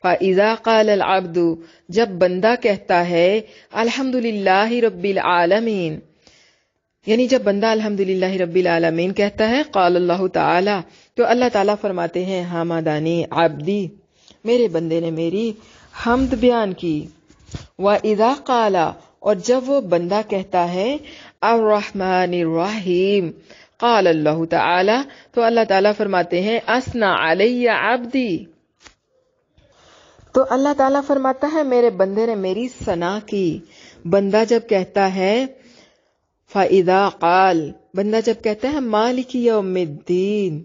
فَإِذَا قَالَ الْعَبْدُ، جب بندہ کہتا ہے الحمدللہ رب العالمین، یعنی جب بندہ الحمدللہ رب العالمین کہتا ہے، قال اللہ تعالی، تو اللہ تعالیٰ فرماتے ہیں حمدانی عبدی، میرے بندے نے میری حمد بیان کی. وَإِذَا قَالَ، اور جب وہ بندہ کہتا ہے الرحمن الرحیم، قال اللہ تعالی، تو اللہ تعالیٰ فرماتے ہیں اثنى علی عبدی، تو اللہ تعالیٰ فرماتا ہے میرے بندے نے میری ثنا کی. بندہ جب کہتا ہے فَإِذَا قَالَ، بندہ جب کہتا ہے مالک یوم الدین،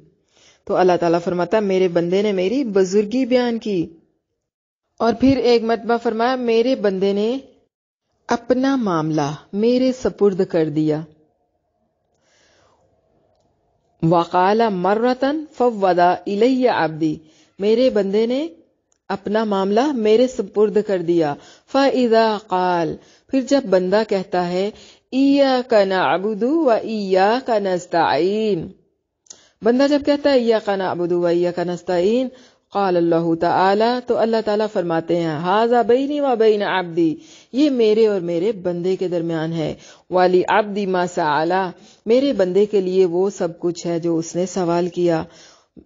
تو اللہ تعالیٰ فرماتا ہے میرے بندے نے میری بزرگی بیان کی. اور پھر ایک مرتبہ فرمایا میرے بندے نے اپنا معاملہ میرے سپرد کر دیا. وَقَالَ مَرَّةً فَوَّضَ إِلَيَّ عَبْدِي، میرے بندے نے اپنا معاملہ میرے سپرد کر دیا. فَإِذَا قَالَ، پھر جب بندہ کہتا ہے إِيَّاكَ نَعْبُدُ وَإِيَّاكَ نَسْتَعِينُ، بندہ جب کہتا ہے إِيَّاكَ نَعْبُدُ وَإِيَّاكَ نَسْتَعِينُ، قال اللہ تعالی، تو اللہ تعالیٰ فرماتے ہیں ھذا بینی و بین عبدی، یہ میرے اور میرے بندے کے درمیان ہے. والی عبدی ما سأل، میرے بندے کے لیے وہ سب کچھ ہے جو اس نے سوال کیا،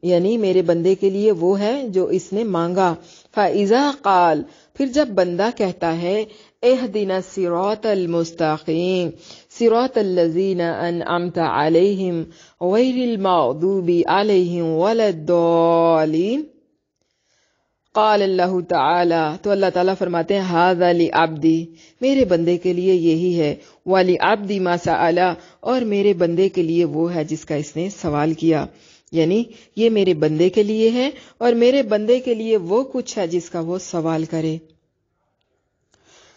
یعنی میرے بندے کے لیے وہ ہے جو اس نے مانگا. فَإِذَا قَالَ، پھر جب بندہ کہتا ہے اہدنا الصراط المستقیم، صراط الذین انعمت علیہم غیر المغضوب علیہم ولا الضالین۔ قال اللہ تعالی، تو اللہ تعالیٰ فرماتے ہیں ھذا لعبدی، میرے بندے کے لیے یہی ہے، ولعبدی ما سأل، اور میرے بندے کے لیے وہ ہے جس کا اس نے سوال کیا، یعنی یہ میرے بندے کے لیے ہے اور میرے بندے کے لیے وہ کچھ ہے جس کا وہ سوال کرے۔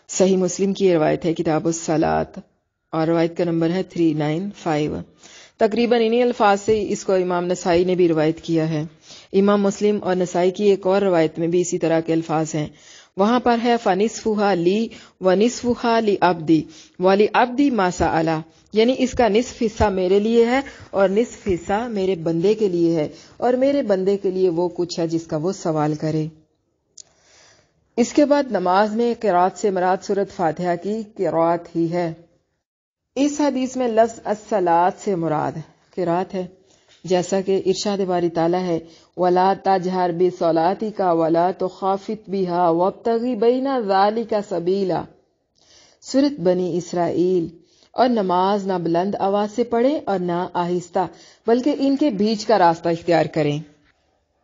صحیح مسلم کی روایت ہے کتاب الصلاۃ اور روایت کا نمبر ہے 395۔ تقریباً انہی الفاظ سے اس کو امام نسائی نے بھی روایت کیا ہے۔ امام مسلم اور نسائی کی ایک اور روایت میں بھی اسی طرح کے الفاظ ہیں، وہاں پر ہے فَنِصْفُهَا لِي وَنِصْفُهَا لِعَبْدِي وَلِعَبْدِي مَا سَأَلَ، یعنی اس کا نصف حصہ میرے لیے ہے اور نصف حصہ میرے بندے کے لیے ہے، اور میرے بندے کے لیے وہ کچھ ہے جس کا وہ سوال کرے۔ اس کے بعد نماز میں قرات سے مراد سورۃ فاتحہ کی قرات ہی ہے۔ اس حدیث میں لفظ الصلاۃ سے مراد قرات ہے، جیسا کہ ارشاد باری تعالیٰ ہے وَلَا تَجْهَرْ بِصَلَاتِكَ وَلَا تُخَافِتْ بِهَا وَابْتَغِ بَيْنَ ذَلِكَ سَبِيلًا، سورۃ بنی اسرائیل۔ اور نماز نہ بلند آواز سے پڑھے اور نہ آہستہ، بلکہ ان کے بیچ کا راستہ اختیار کریں۔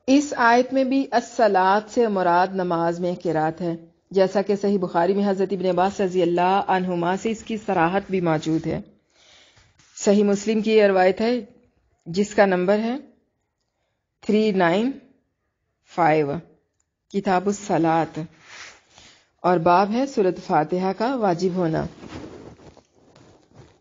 اس آیت میں بھی الصلاۃ سے مراد نماز میں قرات ہے، جیسا کہ صحیح بخاری میں حضرت ابن عباس رضی اللہ عنہما سے اس کی صراحت بھی موجود ہے۔ صحیح مسلم کی یہ روایت ہے جس کا نمبر ہے 395، کتاب الصلاۃ، اور باب ہے سورۃ فاتحہ کا واجب ہونا۔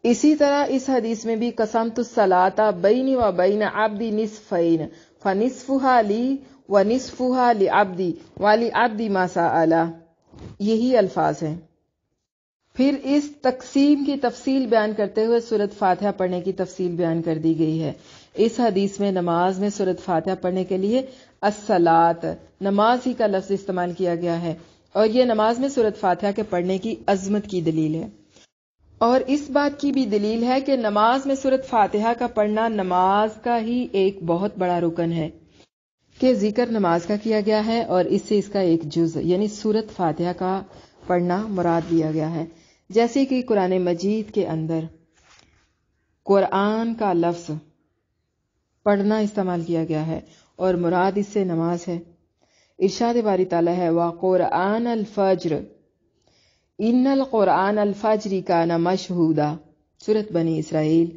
اسی طرح اس حدیث میں بھی قسمت الصلاۃ بینی و بین عبدی نصفین فنصفها لی ونصفها لعبدی ولعبدی ما سأل، یہی الفاظ ہیں۔ پھر اس تقسیم کی تفصیل بیان کرتے ہوئے سورۃ فاتحہ پڑھنے کی تفصیل بیان کر دی گئی ہے۔ اس حدیث میں نماز میں سورۃ فاتحہ پڑھنے کے لیے الصلاۃ، نماز ہی کا لفظ استعمال کیا گیا ہے، اور یہ نماز میں سورۃ فاتحہ کے پڑھنے کی عظمت کی دلیل ہے۔ اور اس بات کی بھی دلیل ہے کہ نماز میں سورۃ فاتحہ کا پڑھنا نماز کا ہی ایک بہت بڑا رکن ہے، کہ ذکر نماز کا کیا گیا ہے اور اس سے اس کا ایک جز یعنی سورۃ فاتحہ کا پڑھنا مراد لیا گیا ہے، جیسے کہ قرآن مجید کے اندر قرآن کا لفظ پڑھنا استعمال کیا گیا ہے اور مراد اس سے نماز ہے۔ ارشاد باری تعالیٰ ہے وَقُرْآنَ الْفَجْرِ اِنَّ الْقُرْآنَ الْفَجْرِ كَانَ مَشْهُودًا، سورۃ بنی اسرائیل۔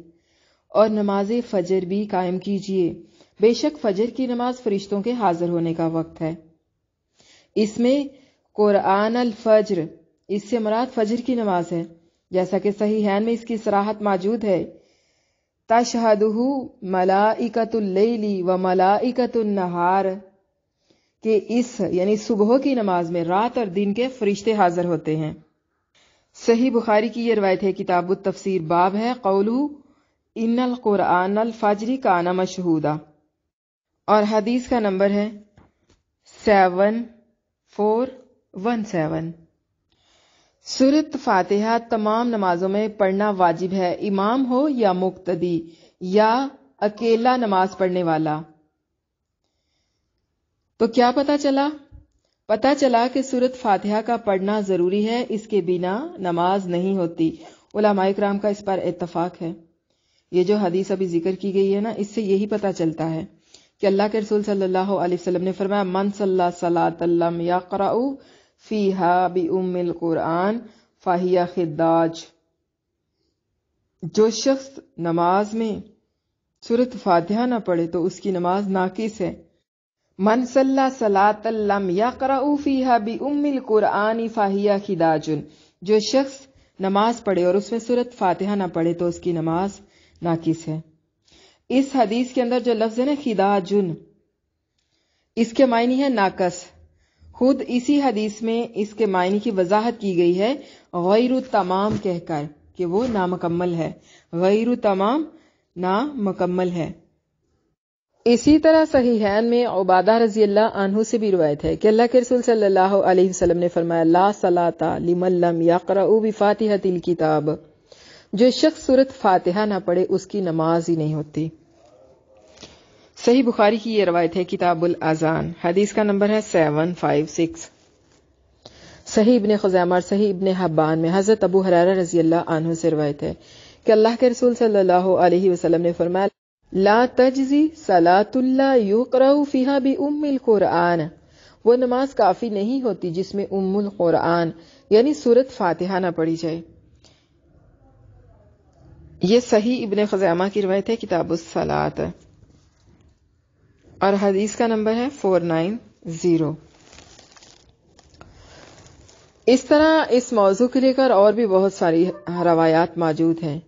اور نماز فجر بھی قائم کیجئے، بے شک فجر کی نماز فرشتوں کے حاضر ہونے کا وقت ہے۔ اس میں قرآن الفجر، اس سے مراد فجر کی نماز ہے، جیسا کہ صحیحین میں اس کی صراحت موجود ہے تشہدہ ملائکۃ اللیل و ملائکۃ النہار، کہ اس یعنی صبح کی نماز میں رات اور دن کے فرشتے حاضر ہوتے ہیں۔ صحیح بخاری کی یہ روایت ہے کتاب التفسیر، باب ہے قولہ ان القرآن الفجر کان مشہودا، اور حدیث کا نمبر ہے 7417۔ سورۃ فاتحہ تمام نمازوں میں پڑھنا واجب ہے، امام ہو یا مقتدی یا اکیلا نماز پڑھنے والا۔ تو کیا پتہ چلا؟ پتہ چلا کہ سورۃ فاتحہ کا پڑھنا ضروری ہے، اس کے بنا نماز نہیں ہوتی۔ علماء کرام کا اس پر اتفاق ہے۔ یہ جو حدیث ابھی ذکر کی گئی ہے نا، اس سے یہی پتہ چلتا ہے کہ اللہ کے رسول صلی اللہ علیہ وسلم نے فرمایا من صلی صلاۃ لم یقرأ فیہا بأم القرآن فہی خداج، جو شخص نماز میں سورۃ فاتحہ نہ پڑھے تو اس کی نماز ناقص ہے۔ من صلی صلاۃ لم یقرأ فیہا بأم القرآن فہی خداج، جو شخص نماز پڑھے اور اس میں سورۃ فاتحہ نہ پڑھے تو اس کی نماز ناقص ہے۔ اس حدیث کے اندر جو لفظ ہے نا خداجن، اس کے معنی ہے ناقص۔ خود اسی حدیث میں اس کے معنی کی وضاحت کی گئی ہے غیر تمام کہہ کر، کہ وہ نامکمل ہے، غیر تمام نامکمل ہے۔ اسی طرح صحیحین میں عبادہ رضی اللہ عنہ سے بھی روایت ہے کہ اللہ کے رسول صلی اللہ علیہ وسلم نے فرمایا لا صلاۃ لمن لم یقرأ بفاتحۃ الکتاب، جو شخص سورۃ فاتحہ نہ پڑھے اس کی نماز ہی نہیں ہوتی۔ صحیح بخاری کی یہ روایت ہے کتاب الاذان، حدیث کا نمبر ہے 756۔ صحیح ابن خزیمہ اور صحیح ابن حبان میں حضرت ابو ہریرہ رضی اللہ عنہ سے روایت ہے کہ اللہ کے رسول صلی اللہ علیہ وسلم نے فرمایا لا تجزی صلاۃ لا یقرأ فیہا بأم القرآن، وہ نماز کافی نہیں ہوتی جس میں ام القرآن یعنی سورۃ فاتحہ نہ پڑھی جائے۔ یہ صحیح ابن خزیمہ کی روایت ہے کتاب الصلاۃ، اور حدیث کا نمبر ہے 490۔ اس طرح اس موضوع کو لے کر اور بھی بہت ساری روایات موجود ہیں،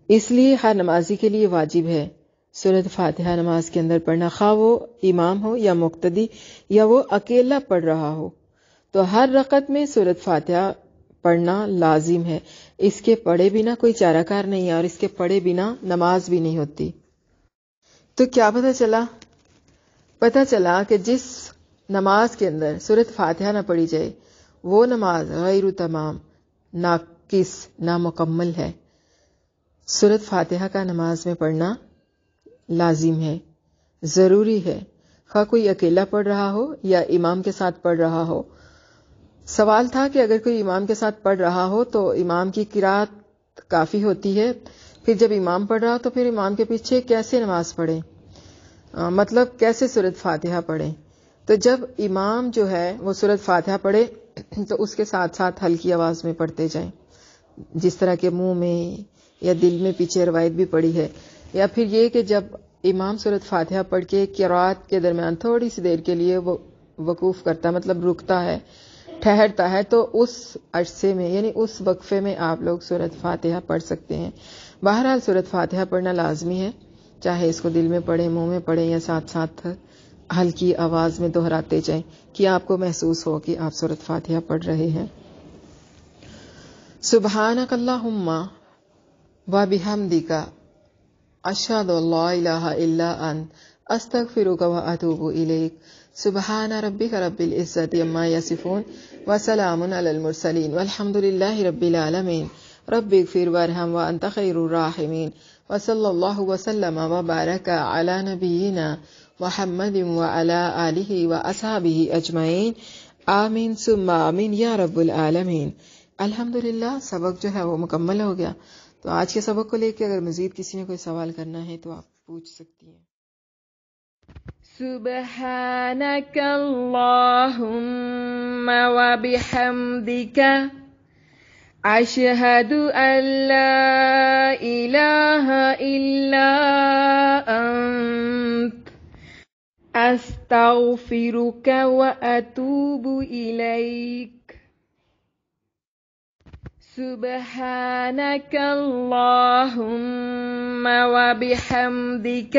اس لیے ہر نمازی کے لیے واجب ہے سورۃ فاتحہ نماز کے اندر پڑھنا، خواہ وہ امام ہو یا مقتدی یا وہ اکیلا پڑھ رہا ہو، تو ہر رکعت میں سورۃ فاتحہ پڑھنا لازم ہے۔ اس کے پڑھے بنا کوئی چارہ کار نہیں ہے، اور اس کے پڑھے بنا نماز بھی نہیں ہوتی۔ تو کیا پتہ چلا کہ جس نماز کے اندر سورۃ فاتحہ نہ پڑھی جائے وہ نماز غیر تمام، ناقص، نامکمل ہے۔ سورۃ فاتحہ کا نماز میں پڑھنا لازم ہے، ضروری ہے، خواہ کوئی اکیلا پڑھ رہا ہو یا امام کے ساتھ پڑھ رہا ہو۔ سوال تھا کہ اگر کوئی امام کے ساتھ پڑھ رہا ہو تو امام کی قرات کافی ہوتی ہے، پھر جب امام پڑھ رہا ہو تو پھر امام کے پیچھے کیسے نماز پڑھیں، مطلب کیسے سورۃ فاتحہ پڑھیں؟ تو جب امام جو ہے وہ سورۃ فاتحہ پڑھے تو اس کے ساتھ ساتھ ہلکی آواز میں پڑھتے جائیں، جس طرح کے منہ میں یا دل میں پیچھے روایت بھی پڑی ہے، یا پھر یہ کہ جب امام سورۃ فاتحہ پڑھ کے قرات کے درمیان تھوڑی سی دیر کے لیے وہ وقوف کرتا ہے، مطلب رکتا ہے، ٹھہرتا ہے، تو اس عرصے میں یعنی اس وقفے میں آپ لوگ سورۃ فاتحہ پڑھ سکتے ہیں۔ بہرحال سورۃ فاتحہ پڑھنا لازمی ہے، چاہے اس کو دل میں پڑھیں، منہ میں پڑھیں، یا ساتھ ساتھ ہلکی آواز میں دہراتے جائیں کہ آپ کو محسوس ہو کہ آپ سورۃ فاتحہ پڑھ رہے ہیں۔ سبحانک اللہم و بحمدک اشہد ان لا الہ الا انت استغفرک و اتوب الیک۔ سبحان ربک رب العزت عما یصفون وسلام علی المرسلین والحمد للہ رب العالمین۔ رب اغفر وارحم وانت خیر الراحمین، وصلی اللہ وسلم وبارک علی نبینا محمد وعلی آلہ واصحابہ اجمعین، آمین ثم آمین یا رب العالمین۔ الحمدللہ سبق جو ہے وہ مکمل ہو گیا۔ تو آج کے سبق کو لے کے اگر مزید کسی نے کوئی سوال کرنا ہے تو آپ پوچھ سکتی ہیں۔ سبحانک اللہم و بحمدک اشہد ان لا الہ الا انت استغفرک و اتوب الیک۔ سبحانک اللہم و بحمدک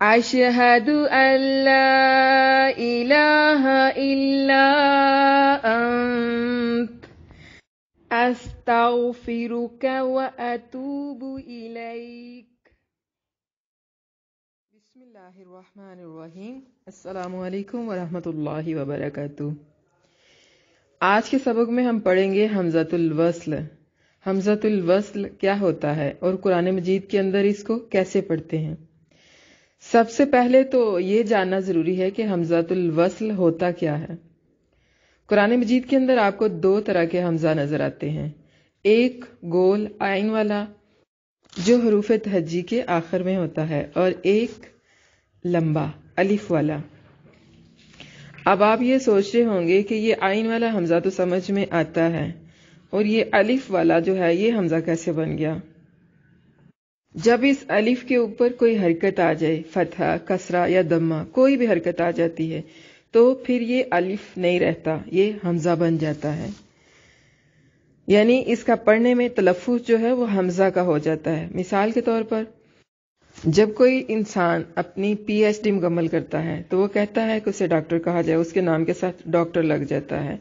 اشہد ان لا الہ الا انت استغفرک و اتوب الیک۔ بسم اللہ الرحمن الرحیم۔ السلام علیکم ورحمۃ اللہ وبرکاتہ۔ آج کے سبق میں ہم پڑھیں گے حمزۃ الوصل۔ حمزۃ الوصل کیا ہوتا ہے اور قرآن مجید کے اندر اس کو کیسے پڑھتے ہیں؟ سب سے پہلے تو یہ جاننا ضروری ہے کہ حمزۃ الوصل ہوتا کیا ہے۔ قرآن مجید کے اندر آپ کو دو طرح کے حمزہ نظر آتے ہیں، ایک گول عین والا جو حروف تہجی کے آخر میں ہوتا ہے، اور ایک لمبا الف والا۔ اب آپ یہ سوچ رہے ہوں گے کہ یہ عین والا حمزہ تو سمجھ میں آتا ہے، اور یہ الف والا جو ہے یہ حمزہ کیسے بن گیا؟ جب اس الف کے اوپر کوئی حرکت آ جائے، فتحہ، کسرہ یا ضمہ، کوئی بھی حرکت آ جاتی ہے تو پھر یہ الف نہیں رہتا، یہ حمزہ بن جاتا ہے، یعنی اس کا پڑھنے میں تلفظ جو ہے وہ حمزہ کا ہو جاتا ہے۔ مثال کے طور پر جب کوئی انسان اپنی پی ایچ ڈی مکمل کرتا ہے تو وہ کہتا ہے کہ اسے ڈاکٹر کہا جائے، اس کے نام کے ساتھ ڈاکٹر لگ جاتا ہے۔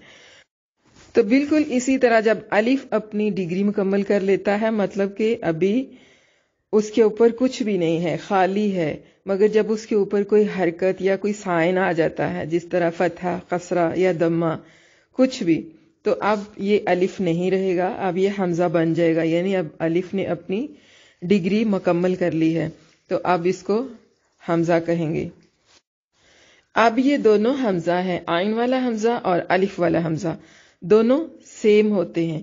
تو بالکل اسی طرح جب الف اپنی ڈگری مکمل کر لیتا ہے، مطلب کہ ابھی اس کے اوپر کچھ بھی نہیں ہے، خالی ہے، مگر جب اس کے اوپر کوئی حرکت یا کوئی سائن آ جاتا ہے، جس طرح فتحہ، کسرہ یا ضمہ، کچھ بھی، تو اب یہ الف نہیں رہے گا، اب یہ حمزہ بن جائے گا، یعنی اب الف نے اپنی ڈگری مکمل کر لی ہے، تو اب اس کو حمزہ کہیں گے۔ اب یہ دونوں حمزہ ہیں، عین والا حمزہ اور الف والا حمزہ، دونوں سیم ہوتے ہیں۔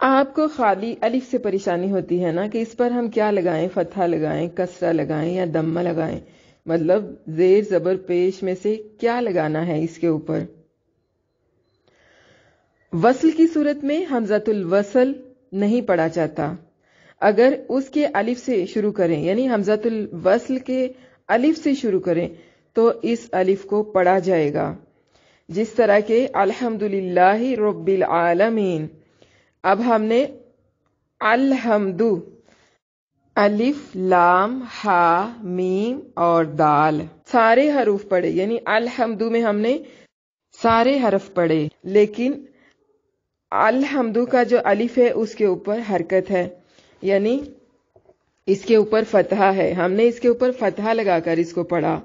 آپ کو خالی الف سے پریشانی ہوتی ہے نا کہ اس پر ہم کیا لگائیں، فتحہ لگائیں، کسرہ لگائیں یا دمہ لگائیں، مطلب زیر زبر پیش میں سے کیا لگانا ہے اس کے اوپر۔ وصل کی صورت میں حمزۃ الوصل نہیں پڑھا جاتا۔ اگر اس کے الف سے شروع کریں یعنی حمزۃ الوصل کے الف سے شروع کریں تو اس الف کو پڑھا جائے گا، جس طرح کہ الحمدللہ رب العالمین۔ اب ہم نے الحمد، الف لام ہا میم اور دال سارے حروف پڑھے، یعنی الحمد میں ہم نے سارے حرف پڑھے، لیکن الحمد کا جو الف ہے اس کے اوپر حرکت ہے، یعنی اس کے اوپر فتحہ ہے، ہم نے اس کے اوپر فتحہ لگا کر اس کو پڑھا،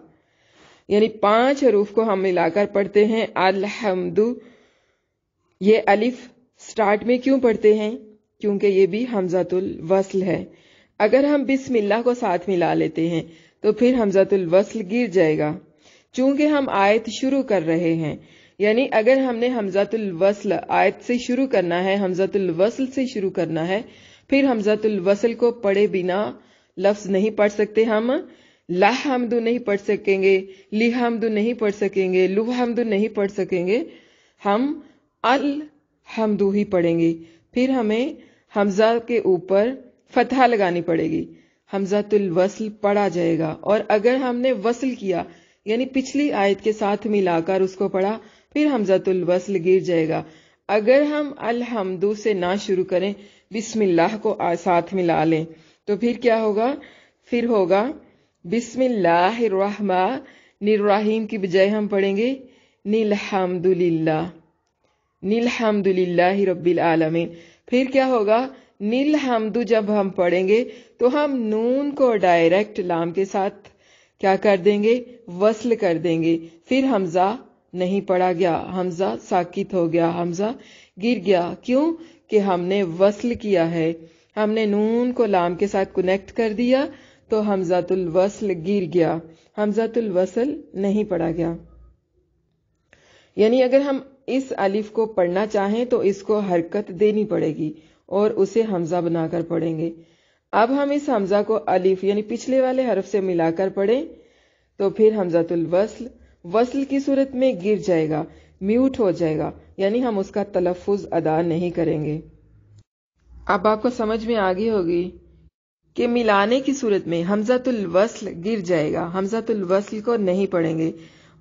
یعنی 5 حروف کو ہم ملا کر پڑھتے ہیں الحمد۔ یہ الف سٹارٹ میں کیوں پڑھتے ہیں؟ کیونکہ یہ بھی حمزۃ الوصل ہے۔ اگر ہم بسم اللہ کو ساتھ ملا لیتے ہیں تو پھر حمزۃ الوصل گر جائے گا، چونکہ ہم آیت شروع کر رہے ہیں، یعنی اگر ہم نے حمزۃ الوصل آیت سے شروع کرنا ہے، حمزۃ الوصل سے شروع کرنا ہے، پھر حمزۃ الوصل کو پڑھے بنا لفظ نہیں پڑھ سکتے، ہم لا حمد نہیں پڑھ سکیں گے، لی حمد نہیں پڑھ سکیں گے، لو حمد نہیں پڑھ سکیں گے، ہم الحمد ہی پڑھیں گے۔ پھر ہمیں حمزہ کے اوپر فتحہ لگانی پڑے گی، حمزۃ الوصل پڑھا جائے گا۔ اور اگر ہم نے وصل کیا یعنی پچھلی آیت کے ساتھ ملا کر اس کو پڑھا، پھر حمزۃ الوصل گر جائے گا۔ اگر ہم الحمد سے نہ شروع کریں، بسم اللہ کو ساتھ ملا لیں، تو پھر کیا ہوگا؟ پھر ہوگا بسم اللہ الرحمن الرحیم کی بجائے ہم پڑھیں گے الحمد للہ، الحمد للہ رب العالمین۔ پھر کیا ہوگا؟ الحمد جب ہم پڑھیں گے تو ہم نون کو ڈائریکٹ لام کے ساتھ کیا کر دیں گے؟ وصل کر دیں گے، پھر حمزہ نہیں پڑھا گیا، حمزہ ساکت ہو گیا، حمزہ گر گیا۔ کیوں؟ کہ ہم نے وصل کیا ہے، ہم نے نون کو لام کے ساتھ کنیکٹ کر دیا تو حمزۃ الوصل گر گیا، حمزۃ الوصل نہیں پڑھا گیا۔ یعنی اگر ہم اس الف کو پڑھنا چاہیں تو اس کو حرکت دینی پڑے گی اور اسے حمزہ بنا کر پڑھیں گے۔ اب ہم اس حمزہ کو الف یعنی پچھلے والے حرف سے ملا کر پڑھیں تو پھر حمزۃ الوصل وصل کی صورت میں گر جائے گا، میوٹ ہو جائے گا، یعنی ہم اس کا تلفظ ادا نہیں کریں گے۔ اب آپ کو سمجھ میں آگئی ہوگی کہ ملانے کی صورت میں حمزۃ الوصل گر جائے گا، حمزۃ الوصل کو نہیں پڑھیں گے،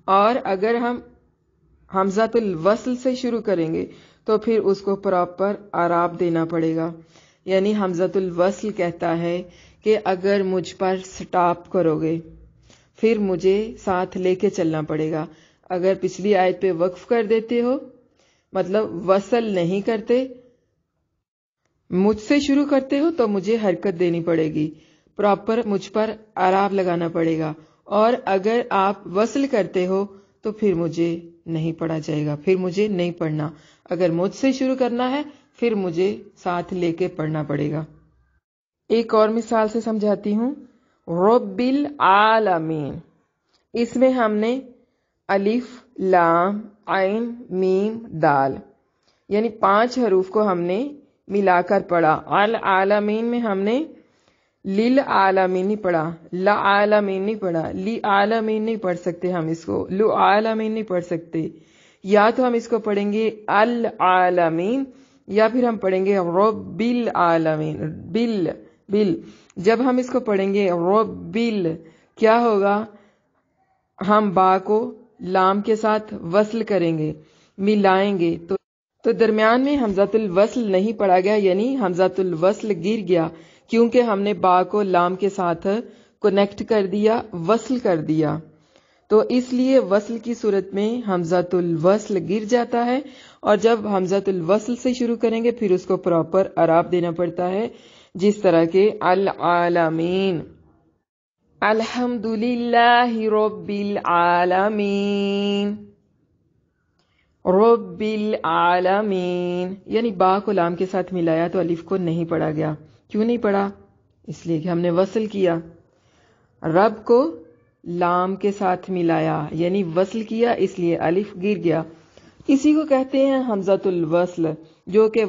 اور اگر ہم حمزۃ الوصل سے شروع کریں گے تو پھر اس کو پراپر اعراب دینا پڑے گا۔ یعنی حمزۃ الوصل کہتا ہے کہ اگر مجھ پر سٹاپ کرو گے پھر مجھے ساتھ لے کے چلنا پڑے گا، اگر پچھلی آیت پہ وقف کر دیتے ہو مطلب وصل نہیں کرتے، مجھ سے شروع کرتے ہو تو مجھے حرکت دینی پڑے گی، پراپر مجھ پر اعراب لگانا پڑے گا، اور اگر آپ وصل کرتے ہو تو پھر مجھے نہیں پڑھا جائے گا، پھر مجھے نہیں پڑھنا، اگر مجھ سے شروع کرنا ہے پھر مجھے ساتھ لے کے پڑھنا پڑے گا۔ ایک اور مثال سے سمجھاتی ہوں، رب العالمین، اس میں ہم نے الف لام عین میم دال یعنی 5 حروف کو ہم نے ملا کر پڑھا۔ العالمین میں ہم نے للعالمین نہیں پڑھا، لعالمین نہیں پڑھا، لعالمین نہیں پڑھ سکتے ہم اس کو، لعالمین نہیں پڑھ سکتے، یا تو ہم اس کو پڑھیں گے العالمین یا پھر ہم پڑھیں گے رب العالمین، بل جب ہم اس کو پڑھیں گے رب کیا ہوگا؟ ہم با کو لام کے ساتھ وصل کریں گے، ملائیں گے، تو درمیان میں حمزۃ الوصل نہیں پڑھا گیا، یعنی حمزۃ الوصل گر گیا، کیونکہ ہم نے با کو لام کے ساتھ کنیکٹ کر دیا، وصل کر دیا، تو اس لیے وصل کی صورت میں حمزۃ الوصل گر جاتا ہے، اور جب حمزۃ الوصل سے شروع کریں گے پھر اس کو پراپر اعراب دینا پڑتا ہے، جس طرح کے العالمین، الحمد للہ رب العالمین، رب العالمین، یعنی با کو لام کے ساتھ ملایا تو الف کو نہیں پڑھا گیا۔ کیوں نہیں پڑھا؟ اس لیے کہ ہم نے وصل کیا، رب کو لام کے ساتھ ملایا یعنی وصل کیا، اس لیے الف گر گیا، اسی کو کہتے ہیں حمزۃ الوصل۔ جو کہ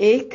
1,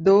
2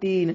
3,